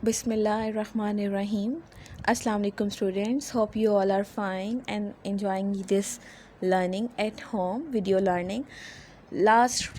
Bismillahirrahmanirrahim. Assalamu alaikum students. Hope you all are fine and enjoying this learning at home, video learning. Last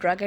drug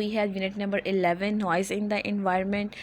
we have unit number 11, noise in the environment.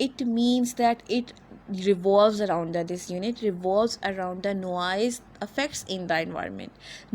it means that it revolves around this unit revolves around the noise effects in the environment,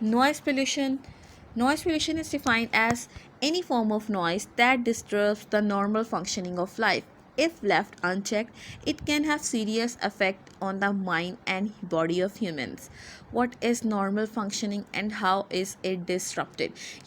Noise pollution. Noise pollution is defined as any form of noise that disturbs the normal functioning of life. If left unchecked, it can have serious effect on the mind and body of humans. What is normal functioning and how is it disrupted?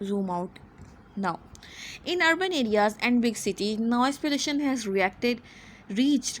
zoom out now. In urban areas and big cities, noise pollution has reached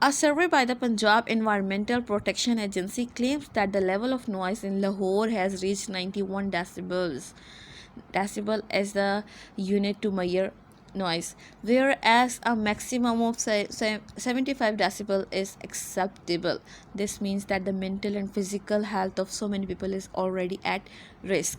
A survey by the Punjab Environmental Protection Agency claims that the level of noise in Lahore has reached 91 decibels. Decibel is the unit to measure noise, whereas a maximum of 75 decibel is acceptable. This means that the mental and physical health of so many people is already at risk.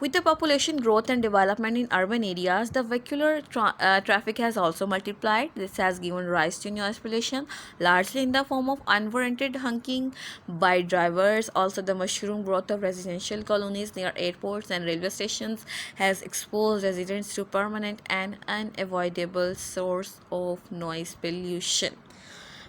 With the population growth and development in urban areas, the vehicular traffic has also multiplied. This has given rise to noise pollution, largely in the form of unwarranted honking by drivers. Also, the mushroom growth of residential colonies near airports and railway stations has exposed residents to permanent and unavoidable source of noise pollution.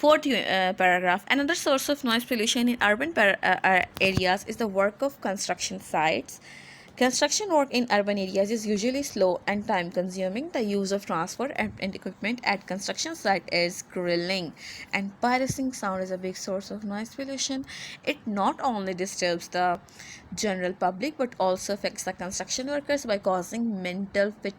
Fourth paragraph, another source of noise pollution in urban areas is the work of construction sites. Construction work in urban areas is usually slow and time consuming. The use of transport and equipment at construction site is grilling, and piercing sound is a big source of noise pollution. It not only disturbs the general public but also affects the construction workers by causing mental fatigue.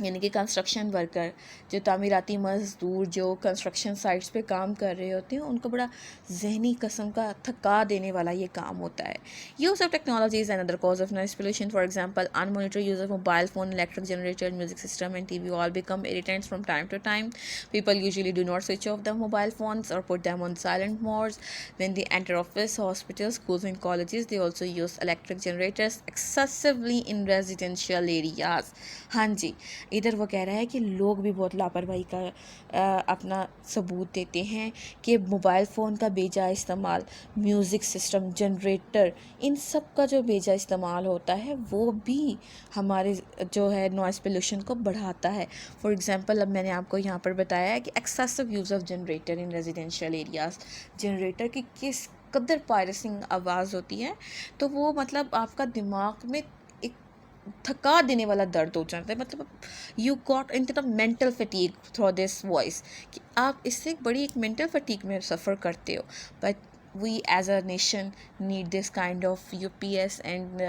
یعنی کہ construction worker, جو تعمیراتی مزدور جو construction sites پہ کام کر رہے ہوتے ہیں، ان کو بڑا ذہنی قسم کا تھکا دینے والا یہ کام ہوتا ہے. Use of technology is another cause of noise pollution. For example, unmonitored use of mobile phone, electric generator, music system and TV all become irritants from time to time. People usually do not switch off their mobile phones or put them on silent modes when they enter office, hospitals, schools and colleges. They also use electric generators excessively in residential areas. ہاں جی، ادھر وہ کہہ رہا ہے کہ لوگ بھی بہت لاپرواہی کا اپنا ثبوت دیتے ہیں کہ موبائل فون کا بے جا استعمال، میوزک سسٹم، جنریٹر، ان سب کا جو بے جا استعمال ہوتا ہے وہ بھی ہمارے جو ہے نوائز پولیوشن کو بڑھاتا ہے. فار ایگزامپل، اب میں نے آپ کو یہاں پر بتایا ہے کہ excessive use of generator in residential areas. Generator کی کس قدر پائرسنگ آواز ہوتی ہے، تو وہ مطلب آپ کا دماغ میں تھکا دینے والا درد ہو جاتا ہے. مطلب you got into the mental fatigue through this voice, کہ آپ اس سے بڑی ایک مینٹل فٹیگ میں سفر کرتے ہو. But we as a nation need this kind of U P S and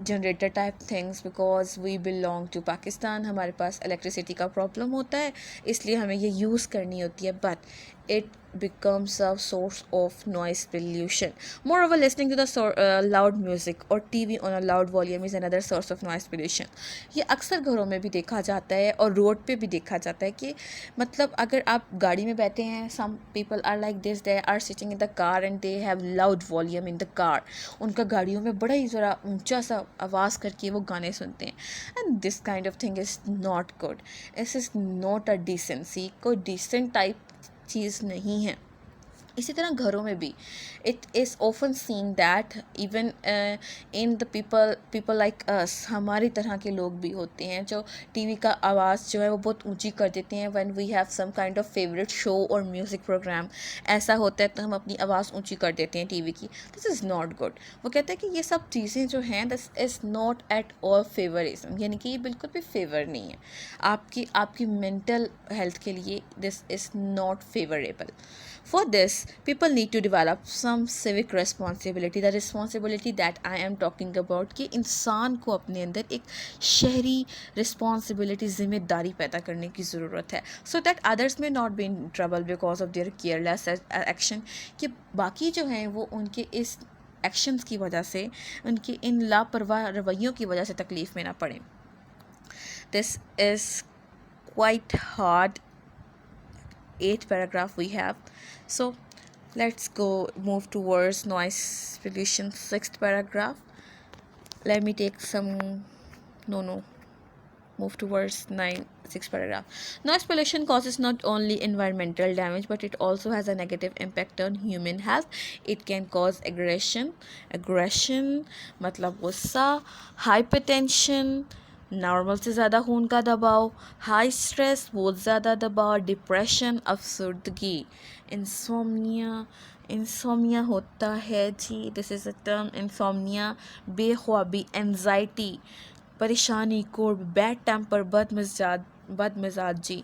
generator type things because we belong to Pakistan. ہمارے پاس الیکٹریسٹی کا پرابلم ہوتا ہے، اس لیے ہمیں یہ یوز کرنی ہوتی ہے. But it becomes a source of noise pollution. Moreover, listening to the loud music or TV on a loud volume is another source of noise pollution. یہ اکثر گھروں میں بھی دیکھا جاتا ہے اور روڈ پہ بھی دیکھا جاتا ہے کہ مطلب اگر آپ گاڑی میں بیٹھے ہیں، some people are like this, they are sitting in the car and they have loud volume in the car. ان کا گاڑیوں میں بڑا ہی ذرا اونچا سا آواز کر کے وہ گانے سنتے ہیں. and this kind of thing is not good. This is not a decency. کوئی decent type چیز نہیں ہے. اسی طرح گھروں میں بھی it is often seen that even in the people like us, ہماری طرح کے لوگ بھی ہوتے ہیں جو ٹی وی کا آواز جو ہے وہ بہت اونچی کر دیتے ہیں. When we have some kind of favourite show اور میوزک پروگرام ایسا ہوتا ہے تو ہم اپنی آواز اونچی کر دیتے ہیں ٹی وی کی. دس از ناٹ گڈ. وہ کہتے ہیں کہ یہ سب چیزیں جو ہیں دس از ناٹ ایٹ آل فیوریزم، یعنی کہ یہ بالکل بھی فیور نہیں ہے آپ کی مینٹل ہیلتھ کے لیے. This is not favourable. For this, people need to develop some civic responsibility. The responsibility that I am talking about کہ انسان کو اپنے اندر ایک شہری responsibility، ذمہ داری پیدا کرنے کی ضرورت ہے. So that others may not be in trouble because of their careless action. کہ باقی جو ہیں وہ ان کے اس ایکشنز کی وجہ سے، ان کے ان لاپرواہ رویوں کی وجہ سے تکلیف میں نہ پڑیں. This is quite hard. 8th paragraph we have. So let's move towards noise pollution. 6th paragraph. Let me take some move towards 6th paragraph. Noise pollution causes not only environmental damage but it also has a negative impact on human health. It can cause aggression مطلب غصہ، hypertension، normal سے زیادہ خون کا دباؤ، high stress, بہت زیادہ دباؤ، ڈپریشن، افسردگی، انسومنیا ہوتا ہے جی. دس از اے ٹرم، انسومنیا. بے خوابی، اینزائٹی، پریشانی، کرب، بیڈ ٹیمپر، بد مزاجی،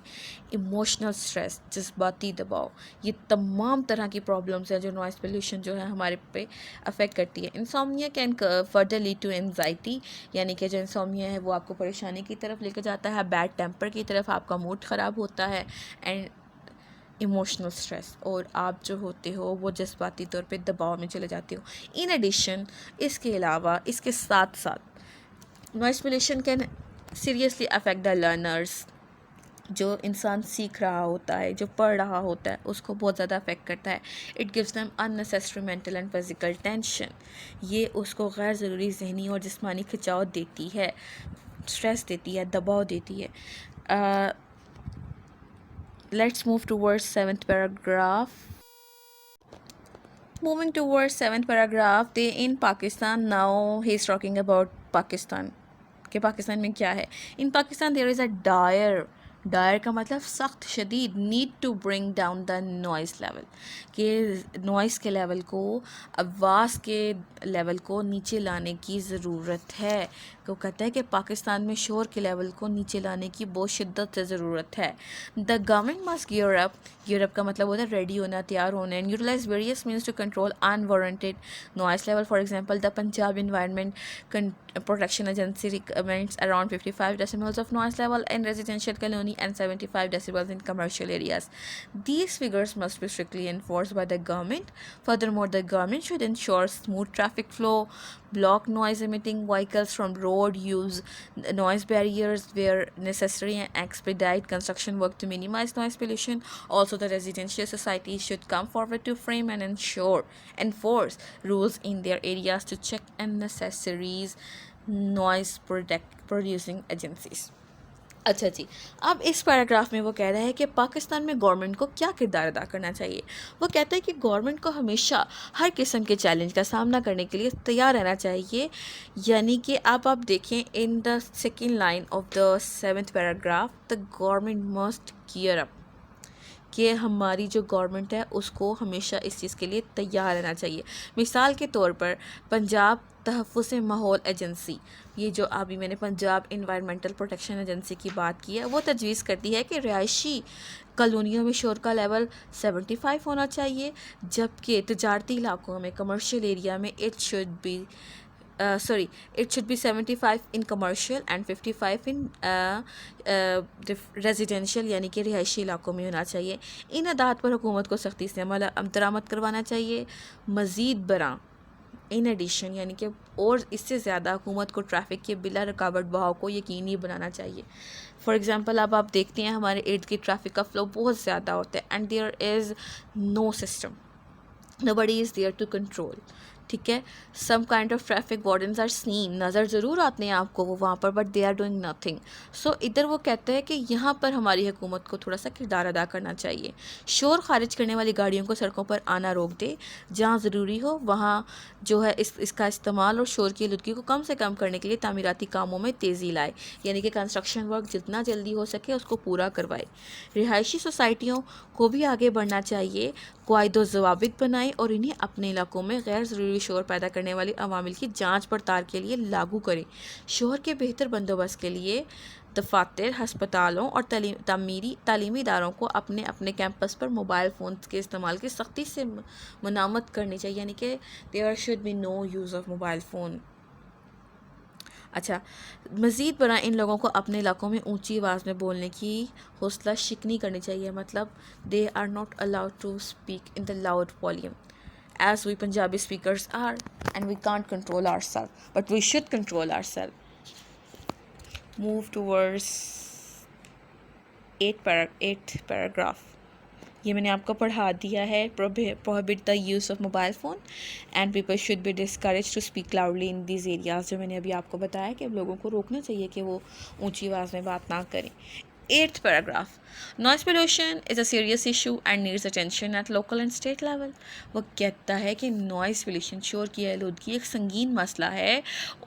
ایموشنل اسٹریس، جذباتی دباؤ. یہ تمام طرح کی پرابلمس ہیں جو نوائز پولیوشن جو ہے ہمارے پہ افیکٹ کرتی ہے. Insomnia can further lead to anxiety, یعنی کہ جو انسومنیا ہے وہ آپ کو پریشانی کی طرف لے کے جاتا ہے، بیڈ ٹیمپر کی طرف، آپ کا موڈ خراب ہوتا ہے، اینڈ ایموشنل اسٹریس، اور آپ جو ہوتے ہو وہ جذباتی طور پہ دباؤ میں چلے جاتے ہو. ان ایڈیشن، اس کے علاوہ، اس کے ساتھ ساتھ noise pollution can seriously effect the learners. جو انسان سیکھ رہا ہوتا ہے، جو پڑھ رہا ہوتا ہے، اس کو بہت زیادہ افیکٹ کرتا ہے. It gives them unnecessary mental and physical tension. یہ اس کو غیر ضروری ذہنی اور جسمانی کھچاؤ دیتی ہے، اسٹریس دیتی ہے، دباؤ دیتی ہے. Let's move towards 7th paragraph. Moving towards 7th paragraph, they in Pakistan, now he is talking about Pakistan. کہ پاکستان میں کیا ہے. In Pakistan there is a dire ڈائر کا مطلب سخت شدید. Need to bring down the noise level, کہ noise کے لیول کو, آواز کے لیول کو نیچے لانے کی ضرورت ہے. وہ کہتا ہے کہ پاکستان میں شور کے لیول کو نیچے لانے کی بہت شدت سے ضرورت ہے. The government must gear up, gear up کا مطلب ہوتا ہے ریڈی ہونا, تیار ہونا, and utilise various means to control unwarranted noise level. For example, the Punjab environment protection agency recommends around 55 decibels of noise level in residential colony and 75 decibels in commercial areas. These figures must be strictly enforced by the government. Furthermore, the government should ensure smooth traffic flow, block noise emitting vehicles from road, use noise barriers where necessary, and expedite construction work to minimize noise pollution. Also, the residential societies should come forward to frame and enforce rules in their areas to check unnecessaries noise producing agencies. اچھا جی, اب اس paragraph میں وہ کہہ رہا ہے کہ پاکستان میں government کو کیا کردار ادا کرنا چاہیے. وہ کہتا ہے کہ گورنمنٹ کو ہمیشہ ہر قسم کے چیلنج کا سامنا کرنے کے لیے تیار رہنا چاہیے. یعنی کہ آپ دیکھیں in the second line of the 7th paragraph, the government must gear up, کہ ہماری جو گورنمنٹ ہے اس کو ہمیشہ اس چیز کے لیے تیار رہنا چاہیے. مثال کے طور پر پنجاب تحفظ ماحول ایجنسی, یہ جو ابھی میں نے پنجاب انوائرمنٹل پروٹیکشن ایجنسی کی بات کی ہے, وہ تجویز کرتی ہے کہ رہائشی کالونیوں میں شور کا لیول 75 ہونا چاہیے, جبکہ تجارتی علاقوں میں کمرشل ایریا میں it should be 75 in commercial and 55 in residential, یعنی کہ رہائشی علاقوں میں ہونا چاہیے. ان اعداد پر حکومت کو سختی سے عمل درآمد کروانا چاہیے. مزید برآں ان ایڈیشن, یعنی کہ اور اس سے زیادہ حکومت کو ٹریفک کے بلا رکاوٹ بہاؤ کو یقینی بنانا چاہیے. فار ایگزامپل, اب آپ دیکھتے ہیں ہمارے ارد گرد ٹریفک کا فلو بہت زیادہ ہوتا ہے, and there is no system, nobody is there to control. ٹھیک ہے, some kind of traffic wardens are seen, نظر ضرور آتے ہیں آپ کو وہ وہاں پر, but they are doing nothing. So ادھر وہ کہتے ہیں کہ یہاں پر ہماری حکومت کو تھوڑا سا کردار ادا کرنا چاہیے. شور خارج کرنے والی گاڑیوں کو سڑکوں پر آنا روک دے, جہاں ضروری ہو وہاں جو ہے اس کا استعمال اور شور کی آلودگی کو کم سے کم کرنے کے لیے تعمیراتی کاموں میں تیزی لائے, یعنی کہ کنسٹرکشن ورک جتنا جلدی ہو سکے اس کو پورا کروائے. رہائشی سوسائٹیوں کو بھی آگے بڑھنا چاہیے, قواعد و ضوابط بنائیں اور انہیں اپنے علاقوں میں غیر ضروری شور پیدا کرنے والی عوامل کی جانچ پڑتال کے لیے لاگو کریں. شور کے بہتر بندوبست کے لیے دفاتر, ہسپتالوں اور تعلیمی اداروں کو اپنے کیمپس پر موبائل فونز کے استعمال کی سختی سے منامت کرنی چاہیے, یعنی کہ there should be no use of mobile phone. اچھا, مزید برآں ان لوگوں کو اپنے علاقوں میں اونچی آواز میں بولنے کی حوصلہ شکنی کرنی چاہیے. مطلب they are not allowed to speak in the loud volume as we Punjabi speakers are, and we can't control ourselves, but we should control ourselves. Move towards 8th paragraph. یہ میں نے آپ کو پڑھا دیا ہے. prohibit the use of mobile phone and people should be discouraged to speak loudly in these areas, جو میں نے ابھی آپ کو بتایا کہ لوگوں کو روکنا چاہیے کہ وہ اونچی آواز میں بات نہ کریں. 8th paragraph. Noise pollution is a serious issue and needs attention at local and state level. وہ کہتا ہے کہ noise pollution, شور کی آلودگی ایک سنگین مسئلہ ہے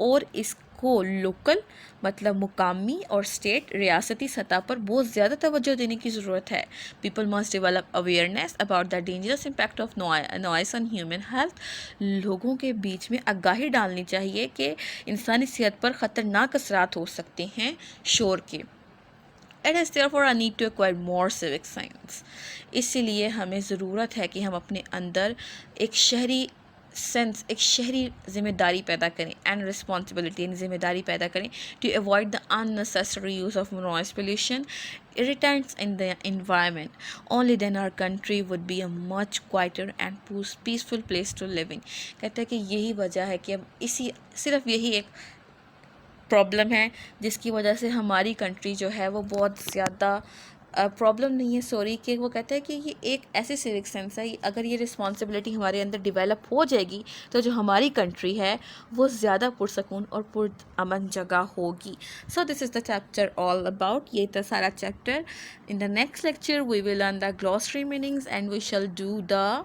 اور اس کو لوکل مطلب مقامی اور اسٹیٹ ریاستی سطح پر بہت زیادہ توجہ دینے کی ضرورت ہے. People must develop awareness about the dangerous impact of noise on human health. لوگوں کے بیچ میں آگاہی ڈالنی چاہیے کہ انسانی صحت پر خطرناک اثرات ہو سکتے ہیں شور کے. It is therefore a need to acquire more civic science. اسی لیے ہمیں ضرورت ہے کہ ہم اپنے اندر ایک شہری ذمہ داری پیدا کریں, اینڈ رسپانسبلٹی, یعنی ذمہ داری پیدا کریں, to avoid the unnecessary use of noise pollution irritants in the environment. Only then our country would be a much quieter and peaceful place to live in. کہتا ہے کہ یہی وجہ ہے کہ صرف یہی ایک پرابلم ہے جس کی وجہ سے ہماری کنٹری جو ہے وہ بہت زیادہ پرابلم نہیں ہے کہ وہ کہتا ہے کہ یہ ایک ایسی سیوک سینس ہے, اگر یہ رسپانسبلٹی ہمارے اندر ڈیولپ ہو جائے گی تو جو ہماری کنٹری ہے وہ زیادہ پرسکون اور پرامن جگہ ہوگی. سو دس از دا چیپٹر آل اباؤٹ, یہ تھا سارا chapter. In the next lecture we will learn the glossary meanings and we shall do the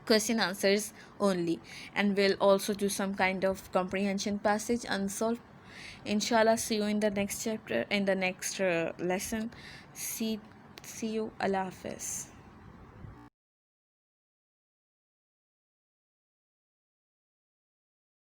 question answers only, and we'll also do some kind of comprehension passage, unsolved Inshallah, see you in the next chapter, in the next lesson. See you. Allah Hafiz.